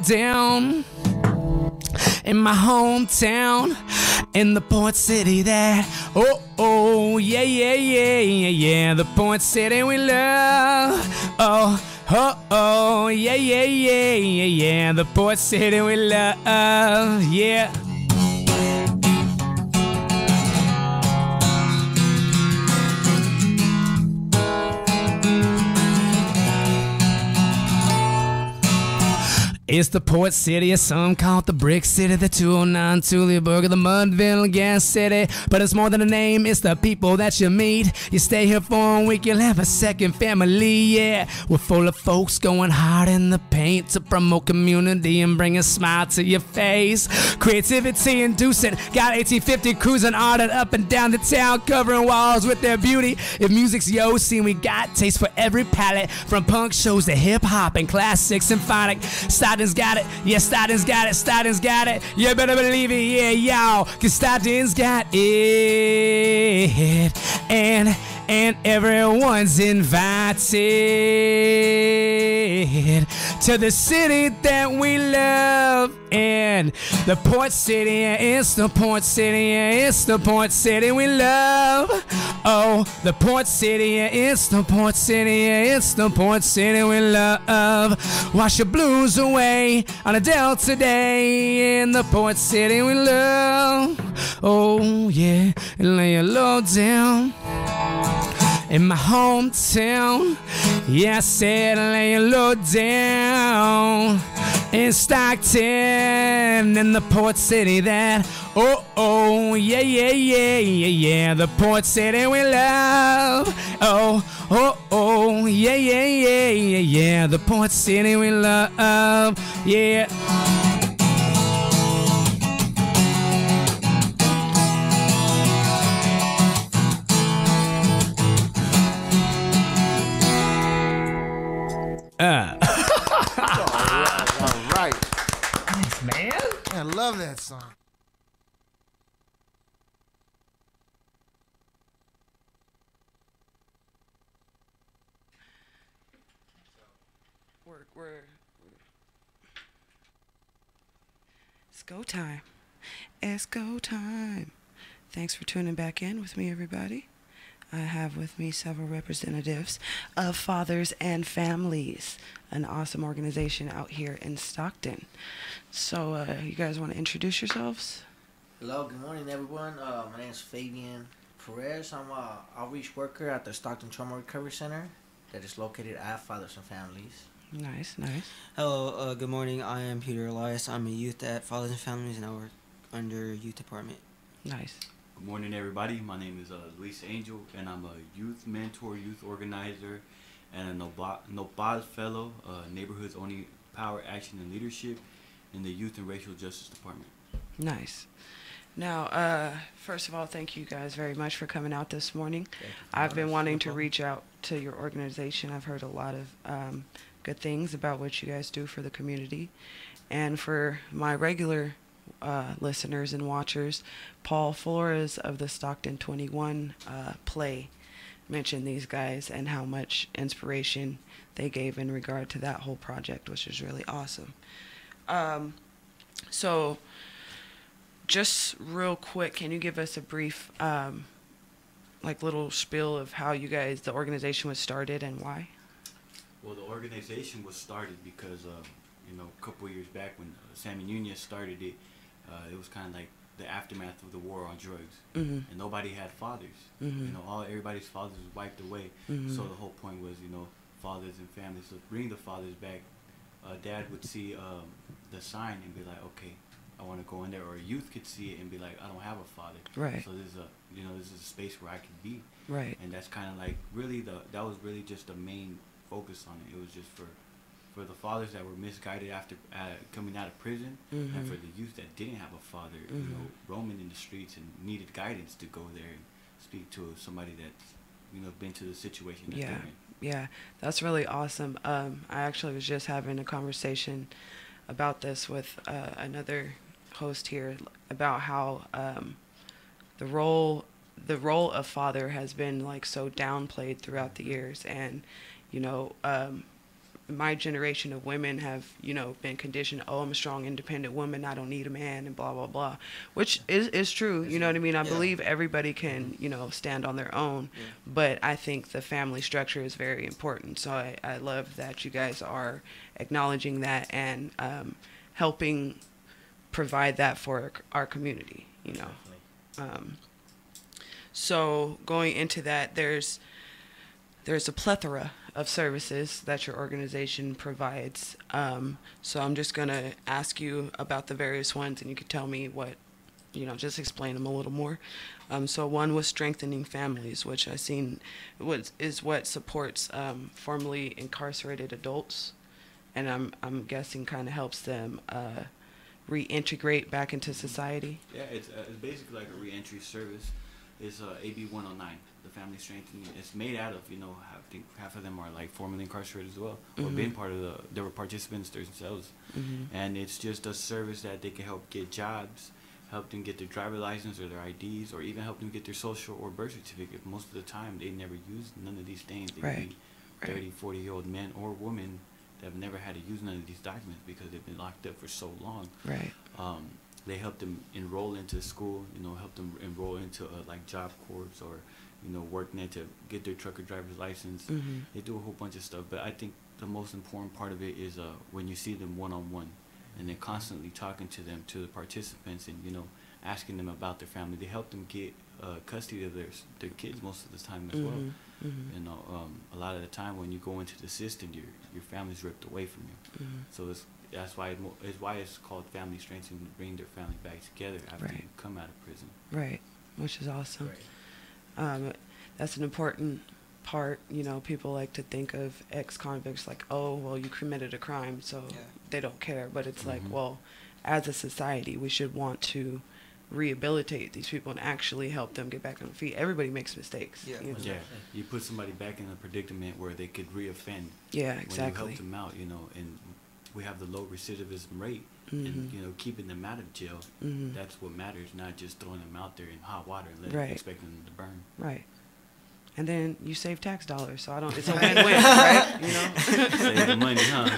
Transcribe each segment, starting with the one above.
down in my hometown, in the port city that, oh, yeah, yeah, yeah, yeah, yeah, the port city we love, oh, yeah, yeah, yeah, yeah, yeah, the port city we love, yeah. It's the port city, or some call it the brick city, the 209 Tullyburg, the Mudville gas city. But it's more than a name, it's the people that you meet. You stay here for a week, you'll have a second family, yeah. We're full of folks going hard in the paint to promote community and bring a smile to your face. Creativity inducing, got 1850 cruising ardent up and down the town, covering walls with their beauty. If music's yo scene, we got taste for every palette, from punk shows to hip-hop and classic symphonic. Stockton's got it, yeah, Stockton's got it, Stockton's got it. You better believe it, yeah, y'all, cause Stockton's got it. And everyone's invited to the city that we love. And the port city, yeah, it's the port city, yeah, it's the port city we love. Oh, the port city, yeah, it's the port city, yeah, it's the port city we love. Wash your blues away on a Delta day in the port city we love. Oh, yeah, and lay your load down in my hometown, yeah, I said lay your load down in Stockton, in the port city that, oh, yeah, yeah, yeah, yeah, yeah, the port city we love. Oh, yeah, yeah, yeah, yeah, yeah, the port city we love, yeah. All right. Thanks, man. I love that song. It's go time. It's go time. Thanks for tuning back in with me, everybody. I have with me several representatives of Fathers and Families, an awesome organization out here in Stockton. So, you guys want to introduce yourselves? Hello, good morning, everyone. My name is Fabian Perez. I'm an outreach worker at the Stockton Trauma Recovery Center that is located at Fathers and Families. Nice, nice. Hello, good morning. I am Peter Elias. I'm a youth at Fathers and Families, and I work under youth department. Nice. Good morning, everybody. My name is Luis Angel, and I'm a youth mentor, youth organizer, and a Nobel Fellow, Neighborhoods Only Power, Action, and Leadership in the Youth and Racial Justice Department. Nice. Now, first of all, thank you guys very much for coming out this morning. I've been wanting to reach out to your organization. I've heard a lot of good things about what you guys do for the community. And for my regular listeners and watchers, Paul Flores of the Stockton 21 play mentioned these guys and how much inspiration they gave in regard to that whole project, which is really awesome. So just real quick, can you give us a brief like little spiel of how you guys, the organization was started and why? Well, the organization was started because you know, a couple of years back when Sammy Nunez started it, it was kind of like the aftermath of the war on drugs, and nobody had fathers. You know, everybody's fathers was wiped away. So the whole point was, you know, fathers and families. So bring the fathers back. Dad would see the sign and be like, okay, I want to go in there, or youth could see it and be like, I don't have a father. Right. So this is a, you know, this is a space where I can be. Right. And that's kind of like really that was really just the main focus on it. It was just for the fathers that were misguided after coming out of prison, and for the youth that didn't have a father, you know, roaming in the streets and needed guidance to go there and speak to somebody that's, you know, been to the situation that they're in. Yeah, that's really awesome. I actually was just having a conversation about this with another host here about how the role of father has been like so downplayed throughout the years, and you know, my generation of women have, you know, been conditioned, oh, I'm a strong, independent woman, I don't need a man, and blah, blah, blah, which is true, you know what I mean? I believe everybody can, you know, stand on their own, but I think the family structure is very important. So I love that you guys are acknowledging that and helping provide that for our community, you know. So going into that, there's a plethora of services that your organization provides. So I'm just going to ask you about the various ones, and you could tell me what, you know, just explain them a little more. So one was strengthening families, which I seen is what supports formerly incarcerated adults, and I'm guessing kind of helps them reintegrate back into society. Yeah, it's basically like a reentry service. It's AB 109, the family strengthening. It's made out of, you know, I think half of them are like formerly incarcerated as well, or been part of they were participants themselves. And it's just a service that they can help get jobs, help them get their driver license or their IDs, or even help them get their social or birth certificate. Most of the time, they never use none of these things. They Right. be 30, 40-year-old men or women that have never had to use none of these documents because they've been locked up for so long. Right. They help them enroll into school, you know, help them enroll into like job corps, or, you know, working there to get their trucker driver's license. They do a whole bunch of stuff, but I think the most important part of it is when you see them one-on-one, and they're constantly talking to them, to the participants, and, you know, asking them about their family. They help them get custody of their kids most of the time as well. You know, a lot of the time when you go into the system, your family's ripped away from you. So that's why it's called family strengthening, to bring their family back together after you come out of prison. Right, which is awesome. That's an important part. You know, people like to think of ex-convicts like, oh, well, you committed a crime, so they don't care. But it's like, well, as a society, we should want to rehabilitate these people and actually help them get back on their feet. Everybody makes mistakes. You know? You put somebody back in a predicament where they could reoffend. Yeah, exactly. When you help them out, you know, and we have the low recidivism rate, and, you know, keeping them out of jail, that's what matters, not just throwing them out there in hot water and expecting them to burn. Right. And then you save tax dollars, so it's a win-win, right? You know? Save the money, huh?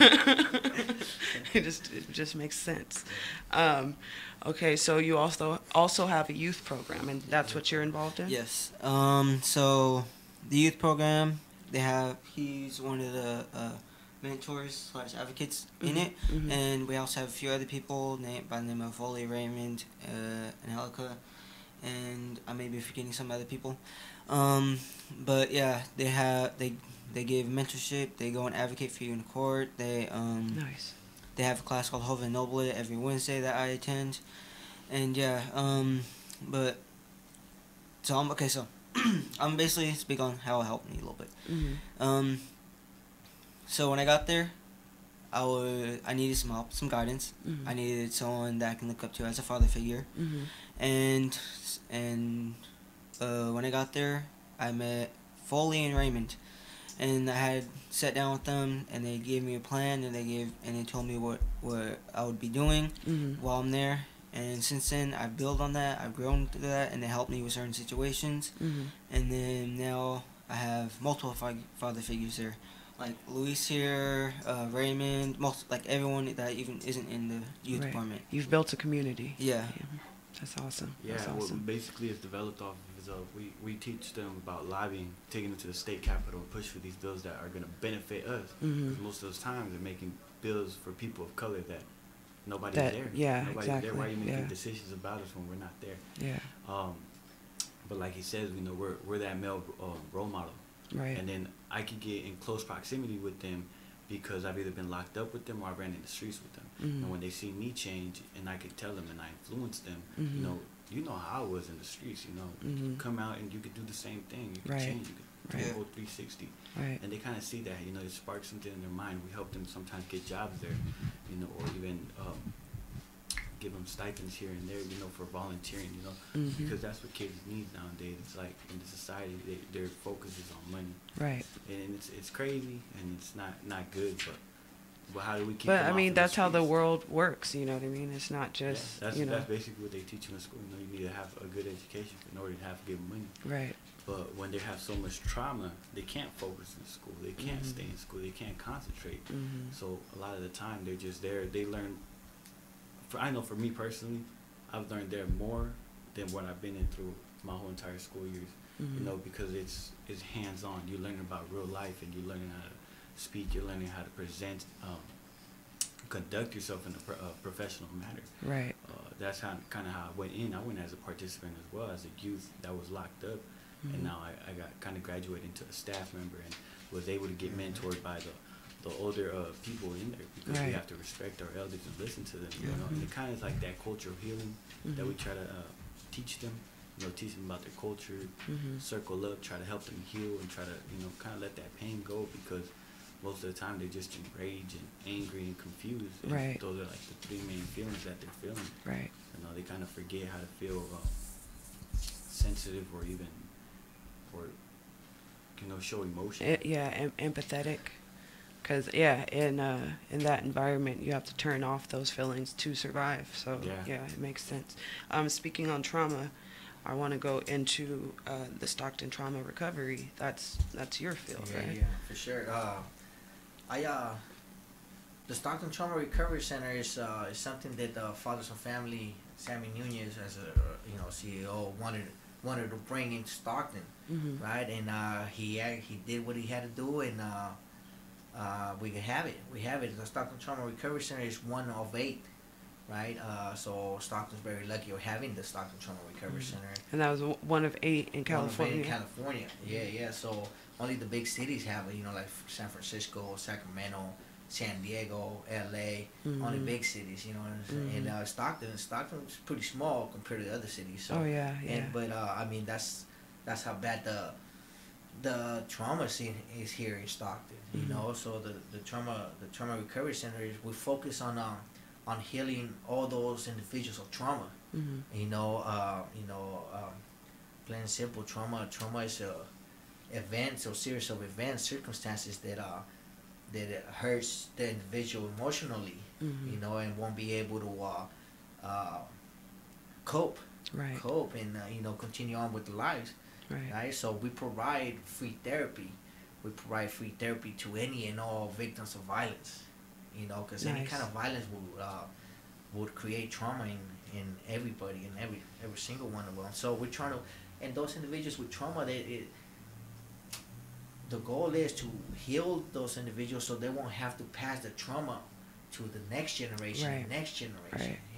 It just makes sense. Okay, so you also have a youth program, and that's what you're involved in? Yes. So the youth program, he's one of the mentors / advocates in it, and we also have a few other people by the name of Foley, Raymond, Angelica, and I may be forgetting some other people. But yeah, they give mentorship. They go and advocate for you in court. Nice. They have a class called Hope and Noble It every Wednesday that I attend, and yeah, but so I'm basically speak on how it helped me a little bit. So when I got there, I needed some help, some guidance. I needed someone that I can look up to as a father figure, and when I got there, I met Foley and Raymond, and I had sat down with them, and they gave me a plan, and they told me what I would be doing while I'm there. And since then, I've built on that. I've grown through that, and they helped me with certain situations. And then now I have multiple father figures there, like Luis here, Raymond, everyone that even isn't in the youth department. You've built a community. Yeah. That's awesome. Yeah, That's awesome. what basically is developed off of is we teach them about lobbying, taking them to the state capitol, and push for these bills that are going to benefit us. Because most of those times they're making bills for people of color that nobody's there. Yeah, nobody's exactly. there. Why are you making decisions about us when we're not there? Yeah. But like he says, you know, we're that male role model. Right. And then I could get in close proximity with them because I've either been locked up with them or I ran in the streets with them. And when they see me change, and I could tell them and I influence them, you know how I was in the streets, you know. You could come out and you could do the same thing. You could change. You could do a whole 360. Right. And they kind of see that, you know, it sparks something in their mind. We help them sometimes get jobs there, you know, or even give them stipends here and there, you know, for volunteering, you know, because that's what kids need nowadays. It's like in the society, their focus is on money. Right. And it's crazy and it's not good, but how do we keep But them I off mean, of the that's how the streets? world works, you know what I mean? It's not just, that's you know. that's basically what they teach you in school. You know, you need to have a good education in order to have good money. Right. But when they have so much trauma, they can't focus in school. They can't stay in school. They can't concentrate. So a lot of the time, they're just there. They learn. I know for me personally, I've learned there more than what I've been in through my whole entire school years. You know, because it's hands-on. You're learning about real life, and you're learning how to speak. You're learning how to present, conduct yourself in a professional manner. Right. That's how kind of how I went in. I went as a participant as well, as a youth that was locked up, and now I got kind of graduated into a staff member and was able to get mentored by the older people in there, because we have to respect our elders and listen to them. You know, and it kind of is like that cultural healing that we try to teach them. You know, teach them about their culture, circle up, try to help them heal, and try to, you know, kind of let that pain go, because most of the time they're just enraged and angry and confused. And Right. those are like the three main feelings that they're feeling. Right. You know, they kind of forget how to feel sensitive or even, or, you know, show emotion. Empathetic. Because in that environment, you have to turn off those feelings to survive. So yeah, it makes sense. Speaking on trauma, I want to go into the Stockton trauma recovery. That's your field, right? Yeah, for sure. The Stockton Trauma Recovery Center is something that Fathers and Family, Sammy Nunez, as a CEO, wanted to bring into Stockton, right? And he did what he had to do, and we can have it. We have it. The Stockton Trauma Recovery Center is one of 8. Right, so Stockton's very lucky of having the Stockton Trauma Recovery Center. And that was one of 8 in California. Yeah. So only the big cities have it, you know, like San Francisco, Sacramento, San Diego, LA, only big cities, you know what I'm saying? And Stockton's pretty small compared to the other cities. So, But I mean, that's how bad the trauma scene is here in Stockton, you know. So the trauma recovery center is, we focus on healing all those individuals of trauma. You know, plain and simple, trauma is events or series of events, circumstances that hurts the individual emotionally, you know, and won't be able to cope and you know, continue on with their lives. Right. So we provide free therapy. We provide free therapy to any and all victims of violence. You know, because any kind of violence would create trauma in everybody, in every single one of them. So we're trying to, and those individuals with trauma, the goal is to heal those individuals so they won't have to pass the trauma to the next generation,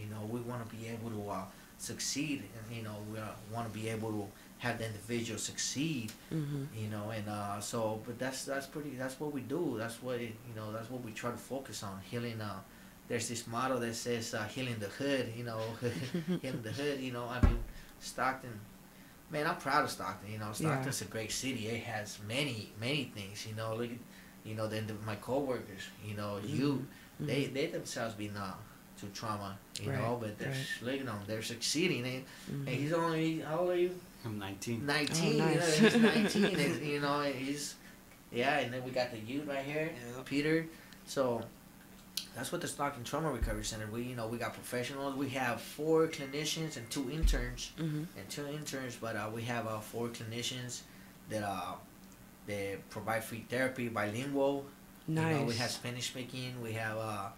You know, we want to be able to succeed, and you know, we want to be able to have the individual succeed, you know, and so, but that's what we do. That's what that's what we try to focus on, healing. There's this motto that says healing the hood, you know, healing the hood, you know. I mean, Stockton, man, I'm proud of Stockton. You know, Stockton's a great city. It has many things. You know, look at, you know, my coworkers. You know, they themselves been to trauma. You know, but they're look at them. They're succeeding. And he's only, how old are you? I'm 19. 19. Oh, nice. You know, he's 19. And, you know, he's and then we got the youth right here, Peter. So that's what the Stockton Trauma Recovery Center. We got professionals. We have 4 clinicians and 2 interns, but we have 4 clinicians that provide free therapy, bilingual. Nice. You know, we have Spanish speaking. We have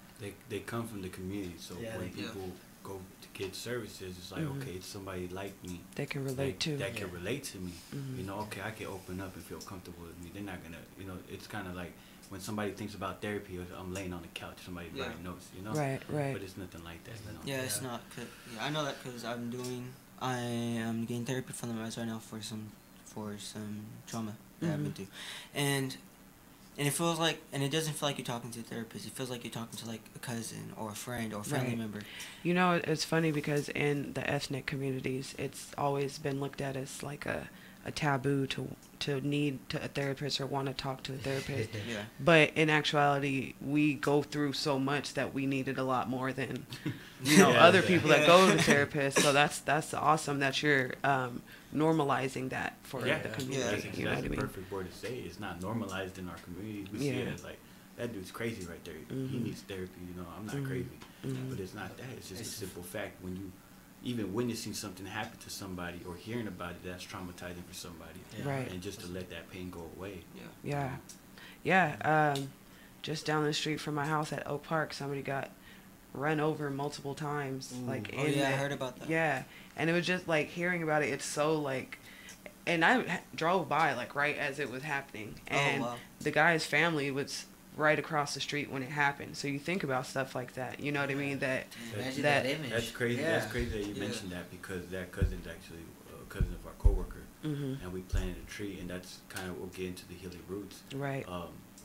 they come from the community, so when people go to get services, it's like, okay, it's somebody like me. They can relate to. That can relate to me. You know, okay, I can open up and feel comfortable with me. They're not gonna, you know, it's kind of like when somebody thinks about therapy, I'm laying on the couch, somebody writing notes, you know. Right. But it's nothing like that. You know? It's not. I know that because I am getting therapy from them right now for some trauma that I've been through, and it feels like, and it doesn't feel like you're talking to a therapist. It feels like you're talking to like a cousin or a friend or a family member. You know, it's funny because in the ethnic communities, it's always been looked at as like a taboo to need a therapist or want to talk to a therapist. But in actuality, we go through so much that we need it a lot more than other people that go to therapists. So that's awesome that you're normalizing that for the community. That's the perfect word to say. It's not normalized in our community. We see it as like, that dude's crazy right there. He needs therapy. You know, I'm not crazy. But it's not that. It's just a simple fact. When even witnessing something happen to somebody or hearing about it, that's traumatizing for somebody. Right. And just to let that pain go away. Yeah. Just down the street from my house at Oak Park, somebody got run over multiple times. Ooh. Like, I heard about that. Yeah, and it was just like hearing about it. It's so like, and I drove by like right as it was happening, and the guy's family was right across the street when it happened. So you think about stuff like that. You know what I mean? That image. That's crazy. Yeah. That's crazy that you mentioned that, because that cousin's actually a cousin of our coworker, and we planted a tree, and that's kind of, we'll get into the healing roots. Right.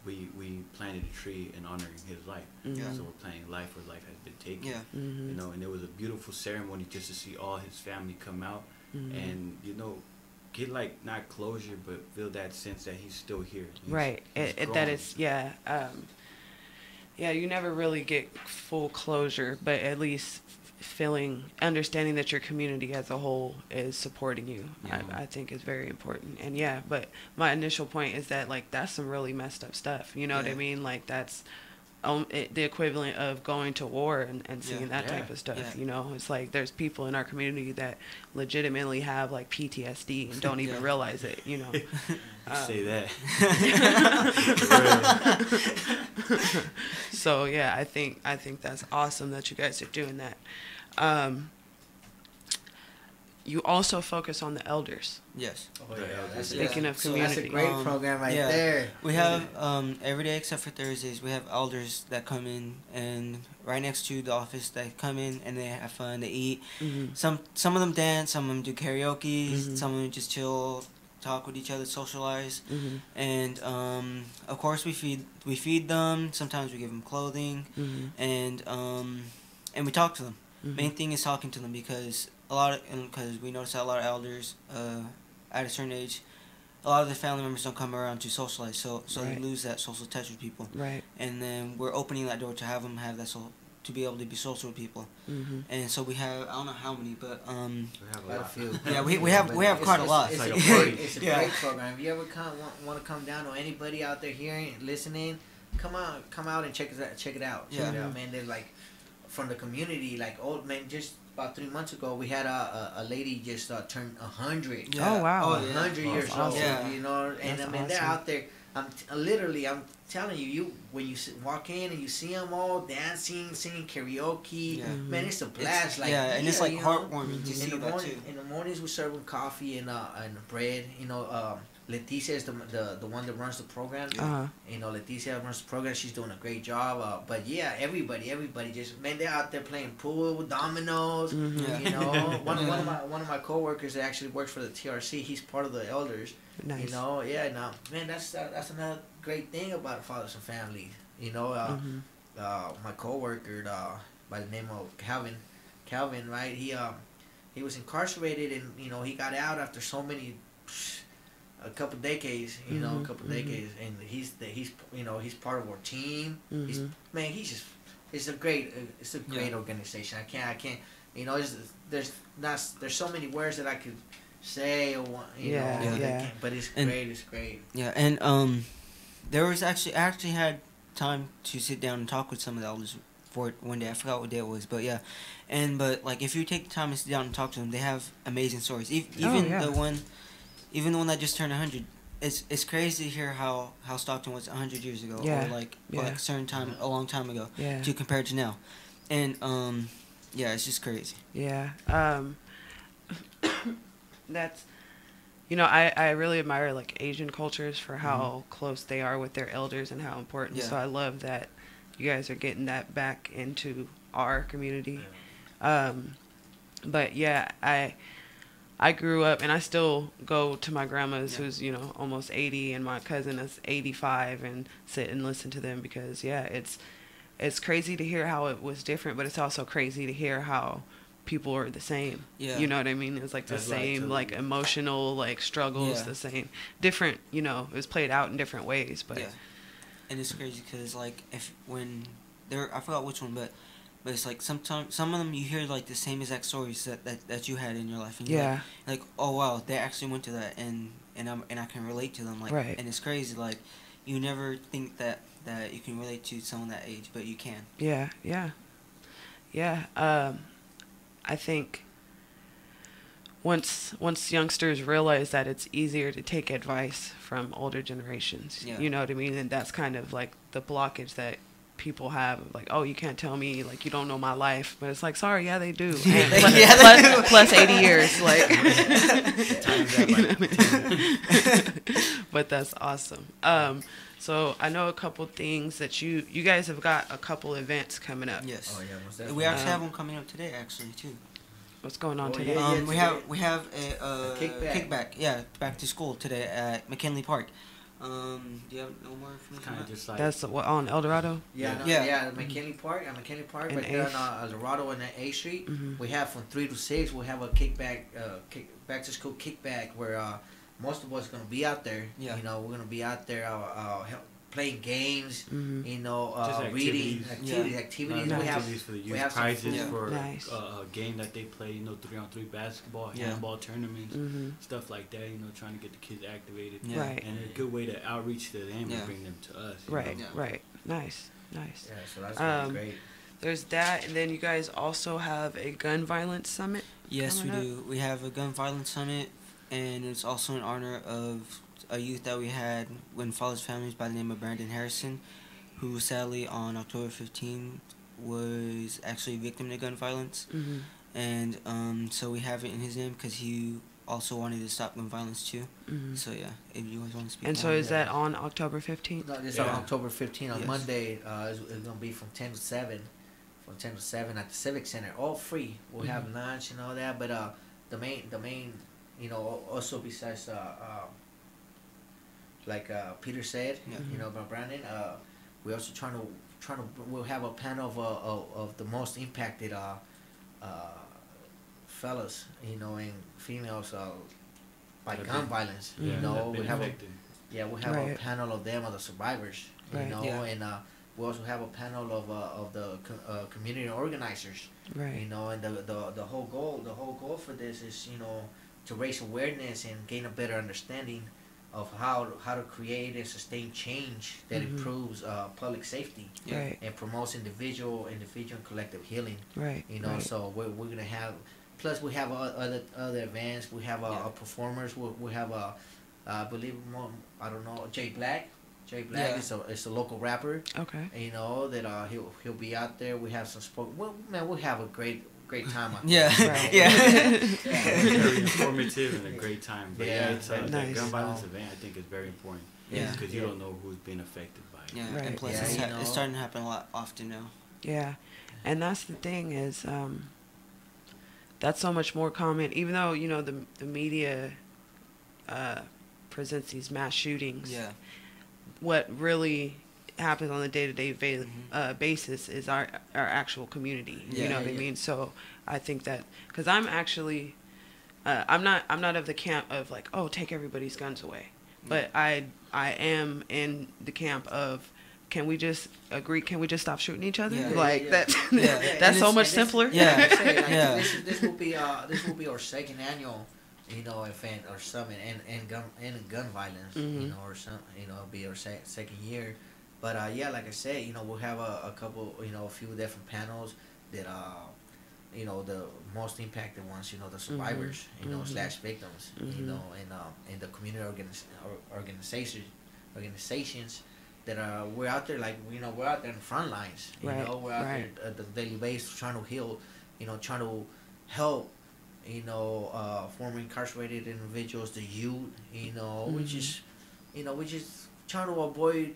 We planted a tree in honoring his life. So we're planting life where life has been taken. You know, and it was a beautiful ceremony just to see all his family come out and, you know, get like not closure, but feel that sense that he's still here. Right. That is, yeah. Yeah, you never really get full closure, but at least understanding that your community as a whole is supporting you, I think is very important. And yeah, but my initial point is that like that's some really messed up stuff. You know what I mean? Like that's the equivalent of going to war and seeing that type of stuff. You know, it's like there's people in our community that legitimately have like PTSD and don't even realize it. You know. Say that. So yeah, I think that's awesome that you guys are doing that. You also focus on the elders. Yes. Oh, yeah. Speaking of community. So that's a great program right there. We have every day except for Thursdays, we have elders that come in, and right next to the office, that come in and they have fun, they eat. Some of them dance, some of them do karaoke, some of them just chill, talk with each other, socialize, and of course we feed them. Sometimes we give them clothing, and we talk to them. Main thing is talking to them, because we notice that a lot of elders at a certain age, a lot of their family members don't come around to socialize, so they lose that social touch with people. Right. And then we're opening that door to have them have that to be able to be social with people. And so we have, I don't know how many, but we have a lot. Yeah, we have quite a lot. It's a great program. If you ever want to come down, or anybody out there hearing, listening, come out and check it out. Check it out, man. They're like from the community, like old man. Just about 3 months ago, we had a lady just turned 100. Oh wow! 100 years old. Yeah. You know, and I mean they're out there. I'm telling you, when you walk in and you see them all dancing, singing karaoke, man, it's a blast. It's like heartwarming to see that too. In the mornings, we serve them coffee and bread. You know, Leticia is the one that runs the program. You know, Leticia runs the program. She's doing a great job. But yeah, everybody just, man, they're out there playing pool, dominoes. You know, one of my coworkers that actually works for the TRC. He's part of the elders. Nice. You know, man, that's another great thing about fathers and families. You know, my coworker by the name of Calvin, right? He was incarcerated, and you know he got out after so many. A couple decades, you know, decades, and he's you know, he's part of our team. It's a great organization. I can't, you know, there's so many words that I could say, or you know, but it's great. Yeah, and there was I actually had time to sit down and talk with some of the elders for one day. I forgot what day it was, but yeah, but like if you take the time to sit down and talk to them, they have amazing stories. Even the one that just turned 100, it's crazy to hear how Stockton was 100 years ago, or like a certain time, a long time ago, to compare to now, and it's just crazy. Yeah, that's, you know, I really admire like Asian cultures for how close they are with their elders and how important. So I love that you guys are getting that back into our community. But yeah, I grew up, and I still go to my grandma's, who's, you know, almost 80, and my cousin is 85, and sit and listen to them, because it's crazy to hear how it was different, but it's also crazy to hear how people are the same. You know what I mean? It's like the same, like emotional, like struggles, the same, different. You know, it was played out in different ways, but and it's crazy because like I forgot which one, but it's like sometimes some of them you hear like the same exact stories that you had in your life, and you're like, oh wow, they actually went to that, and I can relate to them, like, and it's crazy, like you never think that you can relate to someone that age, but you can. I think once youngsters realize that it's easier to take advice from older generations, you know what I mean? And that's kind of like the blockage that people have, like, oh, you can't tell me, like, you don't know my life. But it's like, sorry, yeah, they do. And plus 80 years, like. But that's awesome. So I know a couple things that you guys have got a couple events coming up. Yes. Oh yeah, most We actually have one coming up today, actually, too. What's going on today? Yeah. We have a kickback. Yeah, back to school today at McKinley Park. Do you have no more information? Kind of just like That's what, on El Dorado? Yeah, McKinley Park, but And there on El Dorado and A Street, we have from 3 to 6. We have a back to school kickback where most of us gonna be out there. Yeah. You know, we're gonna be out there playing games. You know, just reading activities. Activities for the youth, we have prizes for Nice. a game that they play. You know, 3-on-3 basketball, handball tournaments, stuff like that. You know, trying to get the kids activated. Yeah. Right. And a good way to outreach to them and bring them to us. Right, know? right. Nice. Yeah, so that's gonna be great. There's that, and then you guys also have a gun violence summit. Yes, we coming do. We have a gun violence summit, and it's also in honor of a youth that we had when Father's Families by the name of Brandon Harrison, who sadly on October 15th was actually a victim to gun violence. And so we have it in his name because he also wanted to stop gun violence too. So yeah, if you guys want to speak. And so is that on October 15th? No, this on October 15th on Monday. It's gonna be from 10 to 7. From 10 to 7 at the Civic Center, all free. We'll have lunch and all that, but the main, you know, also besides like Peter said, you know, about Brandon, we also trying to we'll have a panel of the most impacted fellas, you know, and females by gun violence. You know, we have a panel of them, of the survivors. You know, and we also have a panel of the community organizers. Right. You know, and the whole goal for this is, you know, to raise awareness and gain a better understanding of how to create and sustain change that improves public safety and promotes individual and collective healing. Right. You know, so we're gonna have. Plus, we have other events. We have performers. We have I believe I don't know, Jay Black. Jay Black is a local rapper. Okay. You know that he'll be out there. We have some sport. Well, man, we'll have a great time out there. Very informative and a great time. But it's nice. That gun violence event, I think, is very important. Yeah. Because you don't know who's been affected by it. Yeah. And plus, it's starting to happen a lot often now. Yeah, and that's the thing is, that's so much more common. Even though, you know, the media presents these mass shootings. Yeah. What really happens on a day-to-day basis is our actual community. You know what I mean? So I think that, because I'm actually, I'm not of the camp of like, oh, take everybody's guns away, but I am in the camp of, can we just agree? Can we just stop shooting each other? That's so much simpler. This will be our second annual, you know, event or summit and gun violence. You know, or some, you know, it'll be our second year. But like I said, you know, we'll have a couple, you know, a few different panels that you know, the most impacted ones, you know, the survivors, you know, slash victims, you know, and the community organizations that we're out there, like, you know, we're out there in the front lines, you know, we're out there at the daily basis trying to heal, you know, trying to help, you know, former incarcerated individuals, the youth, you know, which is, you know, we just trying to avoid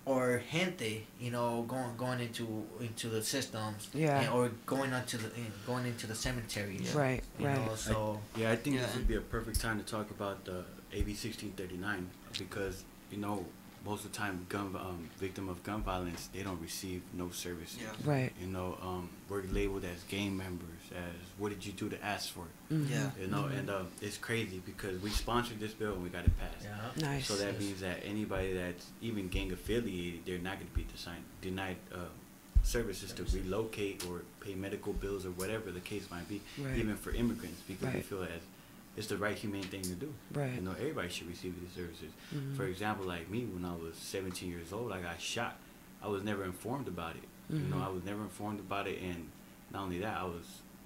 or gente, you know, going into the systems, or going into the cemeteries, right. You know, so I think this would be a perfect time to talk about the AB 1639 because, you know, most of the time, victim of gun violence, they don't receive no services. Right. You know, we're labeled as gang members, as what did you do to ask for it? You know, and it's crazy because we sponsored this bill and we got it passed. Nice. So that means that anybody that's even gang affiliated, they're not going to be denied services to relocate or pay medical bills or whatever the case might be, even for immigrants, because we feel that it's the right humane thing to do. Right. You know, everybody should receive these services. For example, like me, when I was 17 years old, I got shot. I was never informed about it. You know, I was never informed about it, and not only that,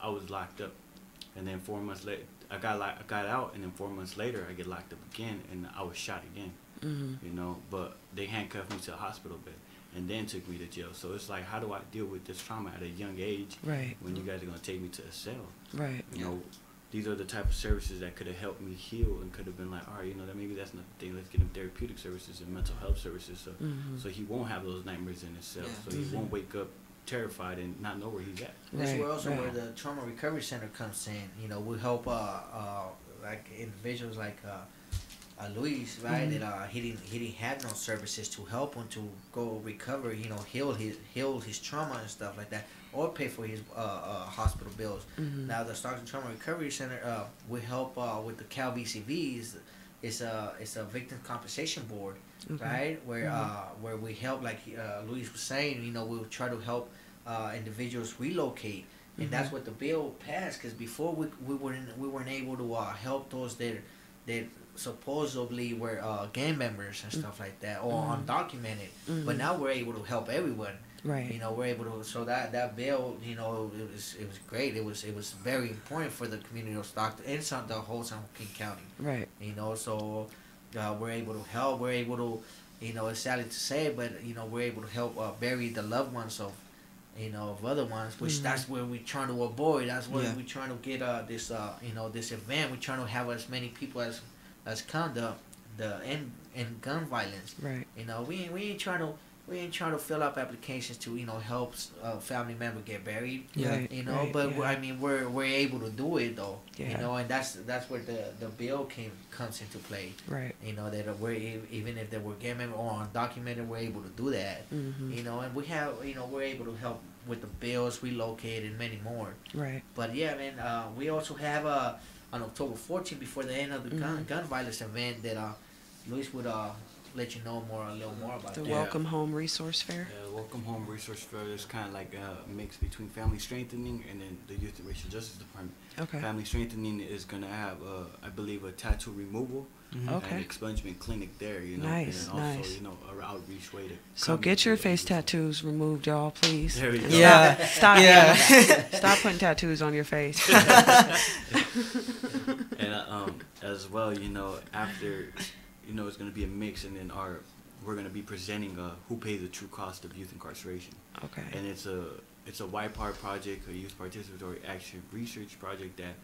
I was locked up. And then 4 months later, I got out, and then 4 months later, I get locked up again, and I was shot again. You know, but they handcuffed me to a hospital bed, and then took me to jail. So it's like, how do I deal with this trauma at a young age? Right. When you guys are gonna take me to a cell? Right. You know, these are the type of services that could have helped me heal, and could have been like, all right, you know, that maybe that's not the thing. Let's get him therapeutic services and mental health services, so he won't have those nightmares in his cell, so he won't wake up terrified and not know where he's at. That's where also where the trauma recovery center comes in. You know, we help like individuals like Luis, right? That he didn't have no services to help him to go recover. You know, heal his trauma and stuff like that, or pay for his hospital bills. Now the Stockton Trauma Recovery Center, we help with the KXVS. It's a victim compensation board, right? Where we help, like Luis was saying, you know, we'll try to help individuals relocate, and that's what the bill passed. Because before we weren't able to help those that supposedly were gang members and stuff like that, or undocumented. But now we're able to help everyone. Right. You know, we're able to. So that bill, you know, it was great. It was very important for the community of Stockton and the whole San Joaquin County. Right. You know, so we're able to help. We're able to, you know, it's sad to say, but you know, we're able to help bury the loved ones of, you know, of other ones, which that's where we're trying to avoid. That's where we're trying to get this you know, this event. We're trying to have as many people as come the end gun violence. Right. You know, we ain't trying to fill up applications to, you know, help a family member get buried. Right, You know, right, but I mean, we're able to do it though. Yeah. You know, and that's where the bill comes into play. Right. You know, that we're, even if they were gang member or undocumented, we're able to do that. You know, and we have, you know, we're able to help with the bills, relocate, and many more. Right. But yeah, man, we also have on October 14th, before the end of the gun violence event, that Luis would let you know a little more about The that. Welcome Home Resource Fair. Yeah, Welcome Home Resource Fair is kind of like a mix between family strengthening and then the Youth and Racial Justice Department. Okay. Family strengthening is going to have, I believe, a tattoo removal Okay. and expungement clinic there, you know. Nice, and then also, nice. you know, an outreach way to So come get your and face use it. tattoos removed, y'all, please. There we go. Yeah. Stop. Yeah. Stop putting tattoos on your face. And as well, you know, after, you know, it's going to be a mix, and then we're going to be presenting who pays the true cost of youth incarceration. Okay. And it's a YPAR project, a youth participatory action research project that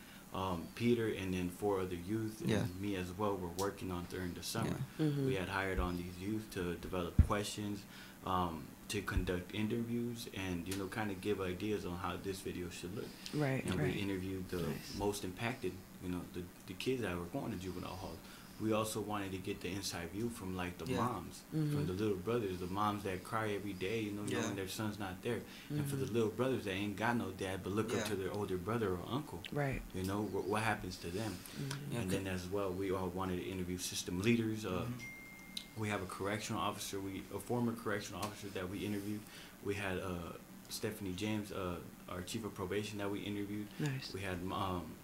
Peter and then 4 other youth and me as well were working on during the summer. We had hired on these youth to develop questions, to conduct interviews, and, you know, kind of give ideas on how this video should look. Right. And Right. we interviewed the most impacted, you know, the kids that were going to juvenile hall. We also wanted to get the inside view from, like, the moms, from the little brothers, the moms that cry every day, you know, knowing their son's not there. And for the little brothers that ain't got no dad but look up to their older brother or uncle. Right. You know, what happens to them. And then as well, we all wanted to interview system leaders. We have a correctional officer, a former correctional officer that we interviewed. We had Stephanie James, our chief of probation, that we interviewed. Nice. We had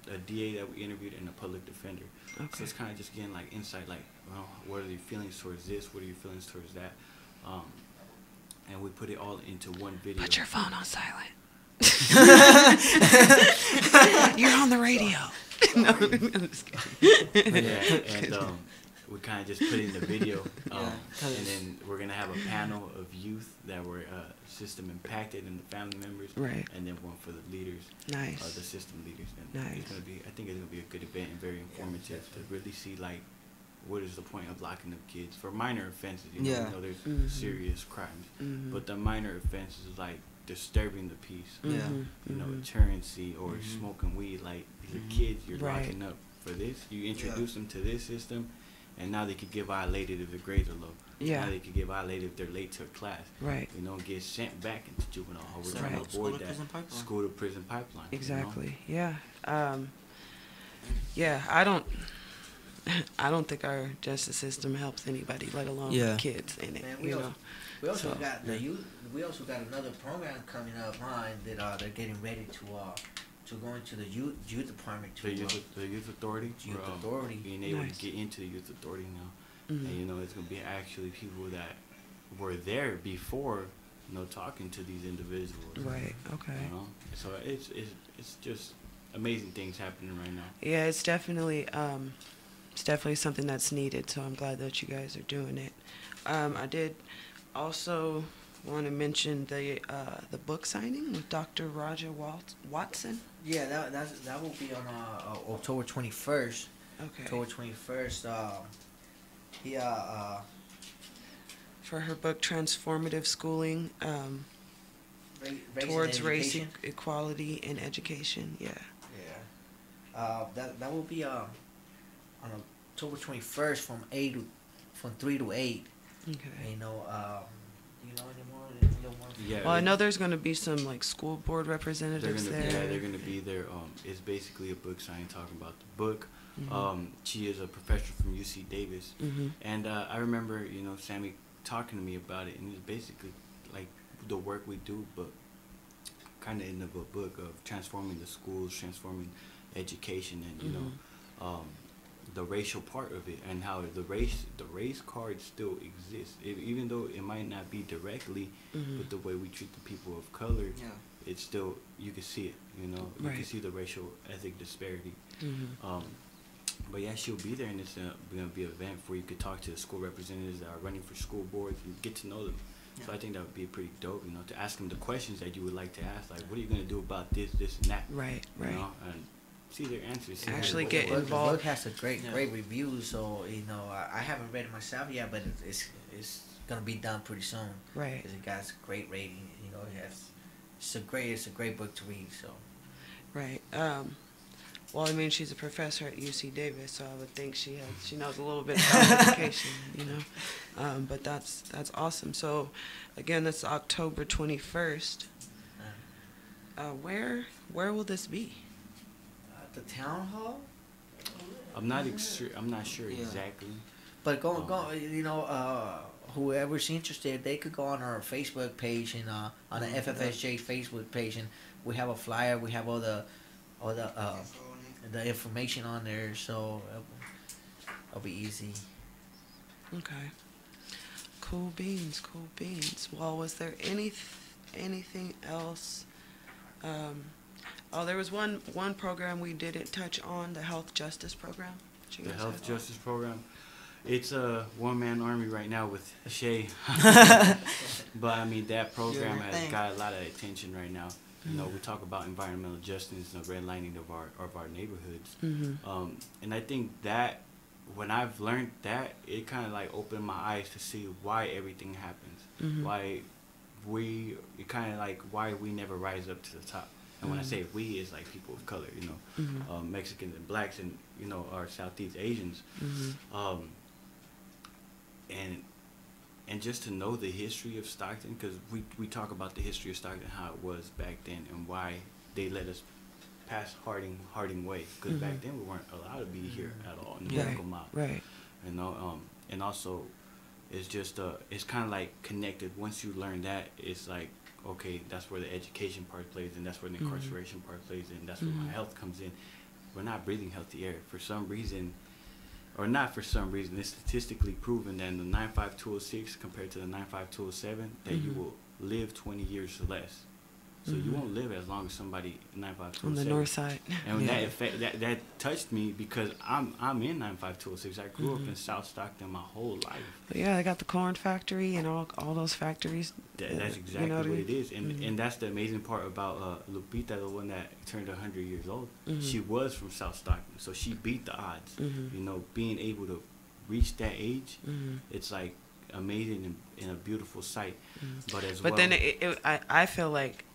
a DA that we interviewed, and a public defender. Okay. So it's kind of just getting, like, insight, like, well, what are your feelings towards this? What are your feelings towards that? And we put it all into one video. Put your phone on silent. You're on the radio. No, I'm just kidding. Yeah, and we kind of just put it in the video, and then we're gonna have a panel of youth that were system impacted and the family members, Right. and then one for the leaders, Nice. the system leaders. And Nice. it's gonna be, I think it's gonna be a good event and very informative to really see, like, what is the point of locking up kids for minor offenses. You know, you know there's serious crimes, but the minor offenses is like disturbing the peace, you know, truancy or smoking weed. Like, these are kids you're Right. locking up for this. You introduce them to this system, and now they could get violated if the grades are low. Yeah. Now they could get violated if they're late to a class. Right. You know, get sent back into juvenile hall. We're So trying to school avoid to that. prison pipeline. School to prison pipeline. Exactly. Yeah. Yeah. I don't think our justice system helps anybody, let alone kids in it. Man, you know. we also So, got the youth. We also got another program coming up, that they're getting ready to go into the youth department. The youth authority. Youth we're, authority. Being able Nice. to get into the youth authority now. And, you know, it's going to be actually people that were there before, you know, talking to these individuals. Right. Okay. You know? So it's just amazing things happening right now. Yeah, it's definitely something that's needed. So I'm glad that you guys are doing it. I did also want to mention the book signing with Dr. Roger Watson. Yeah, that will be on October 21st. Okay. October 21st. For her book Transformative Schooling, towards race equality and education. Yeah. Yeah. That will be on October 21st from 3 to 8. Okay. You know, you know any more? Yeah. Well, I know there's going to be some like school board representatives there. Yeah, they're gonna be there. It's basically a book signing talking about the book. Mm-hmm. She is a professor from UC Davis, Mm-hmm. and I remember, you know, Sammy talking to me about it, and it's basically like the work we do, but kind of in the book of transforming the schools, transforming education, and you know, the racial part of it, and how the race card still exists, even though it might not be directly, but the way we treat the people of color, it's still, you can see it. You know, you can see the racial ethnic disparity. But yeah, she'll be there, and it's going to be an event where you could talk to the school representatives that are running for school boards and get to know them. Yeah. So I think that would be pretty dope, you know, to ask them the questions that you would like to ask, like, what are you going to do about this, this, and that? Right, right. You know, and see their answers. Actually the get book, involved. The book has a great review, so, you know, I haven't read it myself yet, but it's going to be done pretty soon. Right. Because it got a great rating, you know, it's a great book to read, so. Right. Well, I mean, she's a professor at UC Davis, so I would think she knows a little bit about education, you know. But that's awesome. So, again, that's October 21st. Where will this be? At the town hall. I'm not sure exactly. But go. You know, whoever's interested, they could go on our Facebook page and on the FFSJ Facebook page, and we have a flyer. We have all the information on there, so it'll be easy. Okay. Cool beans. Well, was there anything else? There was one program we didn't touch on, the health justice program. The health justice program. It's a one-man army right now with Shay. But I mean, that program has got a lot of attention right now. You know, we talk about environmental justice and the redlining of our neighborhoods. And I think that when I've learned that, it kind of like opened my eyes to see why everything happens. Why we never rise up to the top. And when I say we, it's like people of color, you know, Mexicans and blacks, and, you know, our Southeast Asians. And just to know the history of Stockton, because we talk about the history of Stockton, how it was back then, and why they let us pass Harding Way, because back then we weren't allowed to be here at all in the medical mile. Right. You know, and also, it's just it's kind of like connected. Once you learn that, it's like, okay, that's where the education part plays, and that's where the incarceration part plays, and that's where my health comes in. We're not breathing healthy air for some reason. Or not for some reason, it's statistically proven that in the 95206 compared to the 95207, that you will live 20 years or less. So you won't live as long as somebody 95207. On the north side. And that touched me, because I'm in 95206. I grew up in South Stockton my whole life. But yeah, I got the corn factory and all those factories. That's exactly, you know, what it is. And that's the amazing part about Lupita, the one that turned 100 years old. She was from South Stockton, so she beat the odds. You know, being able to reach that age, it's like amazing and a beautiful sight. But then I feel like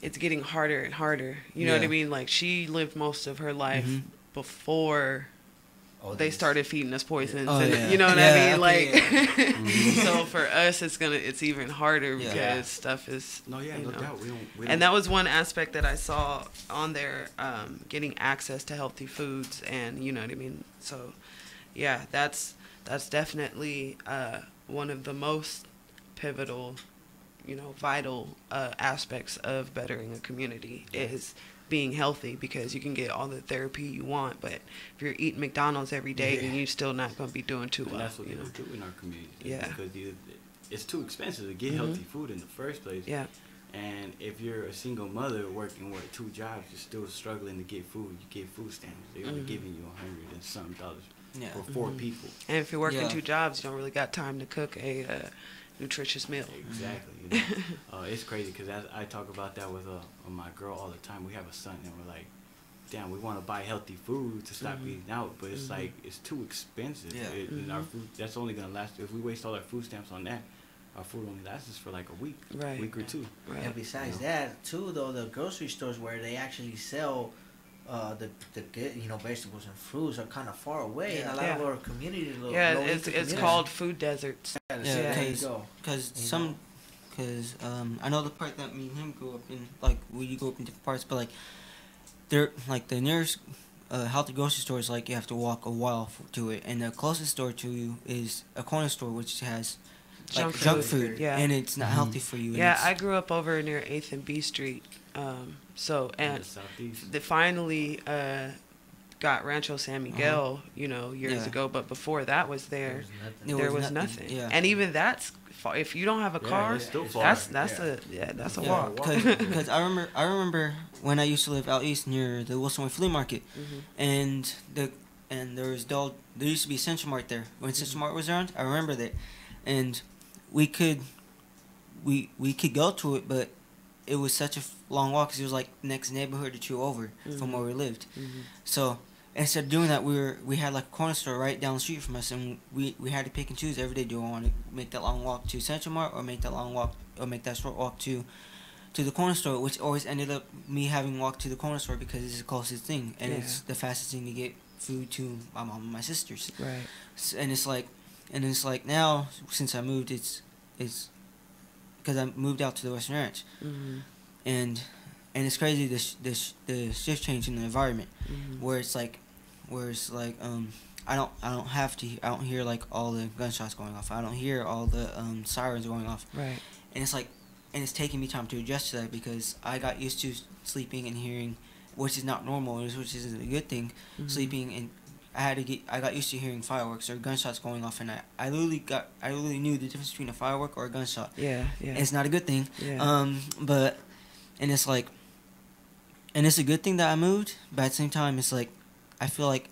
it's getting harder and harder. You know what I mean? Like, she lived most of her life before they started feeding us poisons. You know what I mean? Like, so for us, it's even harder because stuff is. No doubt. We don't. And that was one aspect that I saw on there, getting access to healthy foods, and you know what I mean. So, yeah, that's definitely one of the most pivotal, you know, vital aspects of bettering a community is being healthy, because you can get all the therapy you want, but if you're eating McDonald's every day, then you're still not going to be doing too well. And that's what people do in our community. Because it's too expensive to get healthy food in the first place. And if you're a single mother working with 2 jobs, you're still struggling to get food. You get food stamps. They're only giving you $100 and some for 4 people. And if you're working 2 jobs, you don't really got time to cook a nutritious meal. Exactly. You know? It's crazy because I talk about that with my girl all the time. We have a son, and we're like, damn, we want to buy healthy food to stop eating out, but it's like it's too expensive. And our food, that's only gonna last if we waste all our food stamps on that. Our food only lasts us for like a week, week or 2. Right. And besides that, too, though, the grocery stores where they actually sell the vegetables and fruits are kind of far away in a lot of our communities. It's called food deserts. Because I know the part that me and him grew up in, like we grew up in different parts, but like they're like the nearest healthy grocery store is like you have to walk a while to it, and the closest store to you is a corner store which has like junk food, and it's not healthy for you. Yeah, I grew up over near 8th and B Street, they finally got Rancho San Miguel, years ago, but before that was there was nothing. Yeah. And even that's far. If you don't have a car, that's a walk. Because I remember when I used to live out east near the Wilson Way Flea Market, and there used to be Central Mart there. When Central Mart was around, I remember that, and we could go to it, but it was such a long walk because it was like the next neighborhood or 2 over from where we lived. So instead of doing that, we had like a corner store right down the street from us, and we had to pick and choose every day. Do I want to make that long walk to Central Mart or make that short walk to the corner store, which always ended up me having walked to the corner store because it's the closest thing, and it's the fastest thing to get food to my mom and my sisters. Right. And it's like now since I moved, it's because I moved out to the Western Ranch, and it's crazy the shift change in the environment, where it's like I don't hear like all the gunshots going off. I don't hear all the sirens going off. Right. And it's taking me time to adjust to that because I got used to sleeping and hearing, which is not normal, which isn't a good thing. Sleeping, and I got used to hearing fireworks or gunshots going off, and I literally knew the difference between a firework or a gunshot. Yeah. And it's not a good thing. Yeah. And it's a good thing that I moved, but at the same time, it's like I feel like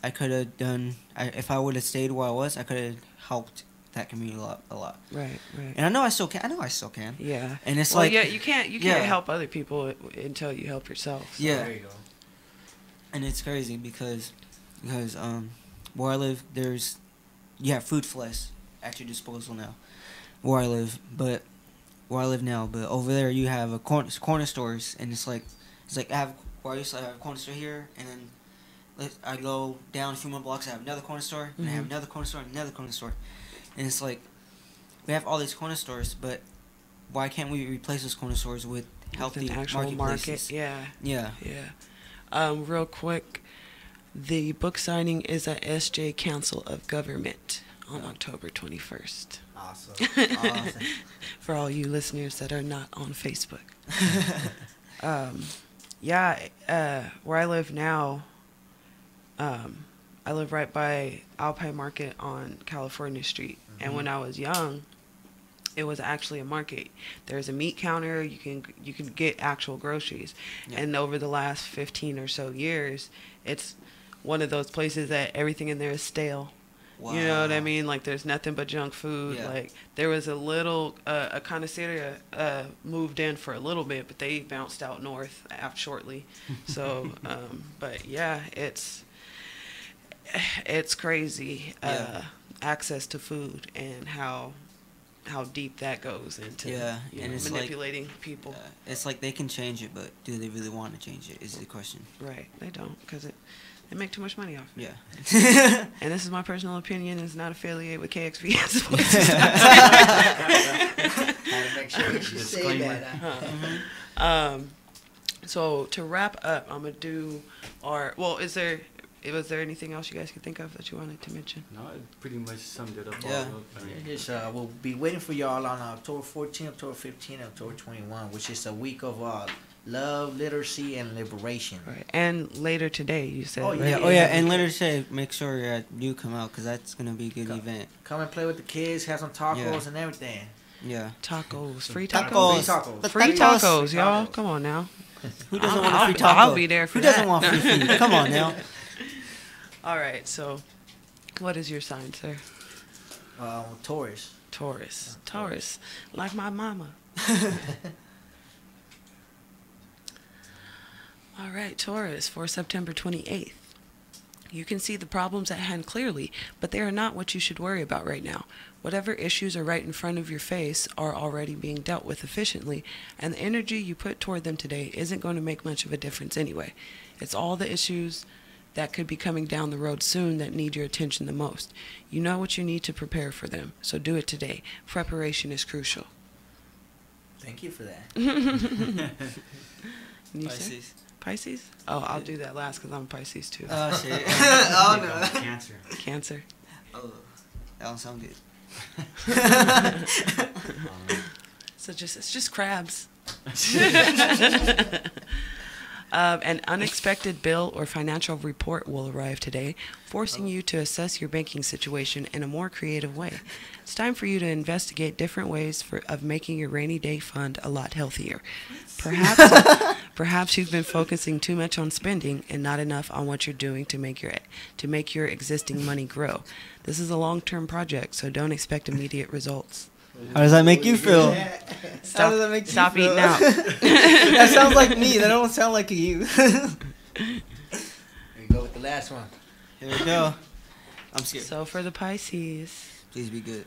I could have done. If I would have stayed where I was, I could have helped that community a lot. Right. And I know I still can. Yeah. And it's you can't help other people until you help yourself. So. Yeah. There you go. And it's crazy because where I live, you have food flesh at your disposal now. Where I live now, but over there you have a corner stores, and it's like I used to have a corner store here, and then I go down a few more blocks, I have another corner store, and I have another corner store, and another corner store. And it's like, we have all these corner stores, but why can't we replace those corner stores with healthy marketplaces? Yeah. Real quick, the book signing is at SJ Council of Government on October 21st. Awesome. For all you listeners that are not on Facebook. Where I live now, I live right by Alpine Market on California Street. And when I was young, it was actually a market. There's a meat counter. You can get actual groceries. Yeah. And over the last 15 or so years, it's one of those places that everything in there is stale. Wow. You know what I mean? Like, there's nothing but junk food. Yeah. Like, there was a little, a connoisseur moved in for a little bit, but they bounced out north shortly. So, but yeah, it's crazy. Access to food and how deep that goes into and it's manipulating people. It's like they can change it, but do they really want to change it is the question. Right. They don't, because they make too much money off it. Yeah. And this is my personal opinion. It's not affiliated with KXVS. Had to make sure you say that. So to wrap up, I'm going to do was there anything else you guys could think of that you wanted to mention? No, it pretty much summed it up. Yeah. We'll be waiting for y'all on October 14, October 15, and October 21, which is a week of love, literacy, and liberation. Right. And later today, you said. Oh, yeah. Right? And later today, make sure you come out, because that's going to be a good event. Come and play with the kids, have some tacos and everything. Yeah. Tacos. Free Tacos. tacos. The Free tacos. tacos, y'all. Come on now. Who doesn't want a free taco? I'll be there for Who that. doesn't want free food? Come on now. All right, so what is your sign, sir? Taurus. Taurus. Taurus. Like my mama. All right, Taurus, for September 28th. You can see the problems at hand clearly, but they are not what you should worry about right now. Whatever issues are right in front of your face are already being dealt with efficiently, and the energy you put toward them today isn't going to make much of a difference anyway. It's all the issues that could be coming down the road soon that need your attention the most. You know what you need to prepare for them, so do it today. Preparation is crucial. Thank you for that. You say? Pisces. Pisces? Oh, I'll do that last because I'm Pisces too. Oh, shit. Oh oh, no. Cancer. Cancer. Oh, that don't sound good. So it's just crabs. An unexpected bill or financial report will arrive today, forcing you to assess your banking situation in a more creative way. It's time for you to investigate different ways of making your rainy day fund a lot healthier. Perhaps you've been focusing too much on spending and not enough on what you're doing to make your existing money grow. This is a long-term project, so don't expect immediate results. How does that make you feel? Stop, How does that make you stop feel? eating out. That sounds like me. That don't sound like you. Here you go with the last one. Here we go. I'm scared. So for the Pisces, Please be good.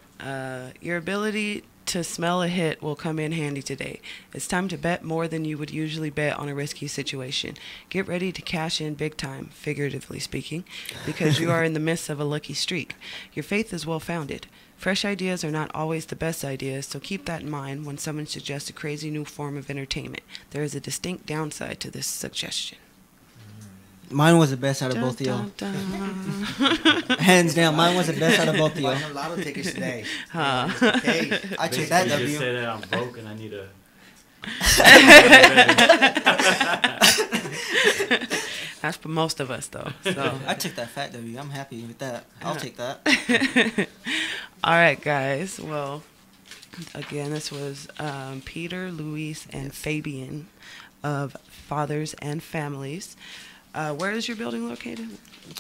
your ability to smell a hit will come in handy today. It's time to bet more than you would usually bet on a risky situation. Get ready to cash in big time, figuratively speaking, because you are in the midst of a lucky streak. Your faith is well founded. Fresh ideas are not always the best ideas, so keep that in mind when someone suggests a crazy new form of entertainment. There is a distinct downside to this suggestion. Mine was the best out of both of y'all. Hands down, mine was the best out of both of y'all. Buying some lotto tickets today. Huh. Okay. I took Basically, that you W. just say that I'm broke and I need a. That's for most of us, though. So. I took that fat W. I'm happy with that. I'll take that. All right, guys. Well, again, this was Peter, Luis, and Fabian of Fathers and Families. Where is your building located?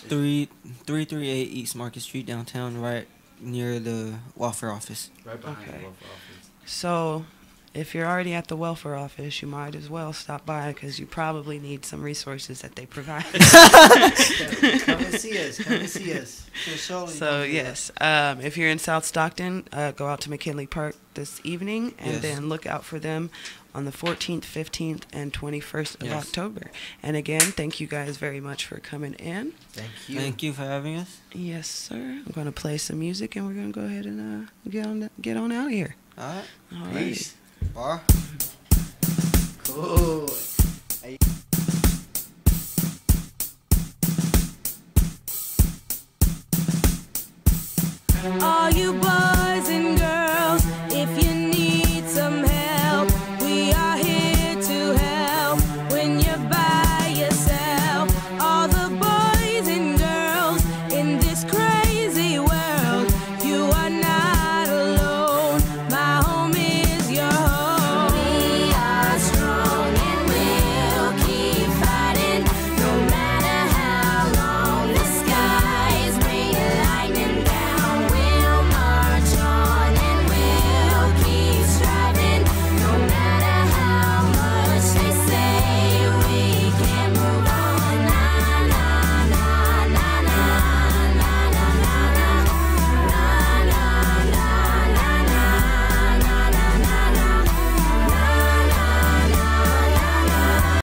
338 East Market Street, downtown, right near the welfare office. Right behind Okay. the welfare office. So, if you're already at the welfare office, you might as well stop by because you probably need some resources that they provide. Come and see us. Come and see us. So, yes, if you're in South Stockton, go out to McKinley Park this evening and Yes. then look out for them on the 14th, 15th, and 21st of Yes. October. And again, thank you guys very much for coming in. Thank you. Thank you for having us. Yes, sir. I'm going to play some music and we're going to go ahead and get on out of here. All right. All right. Peace. Bar. Cool. Hey.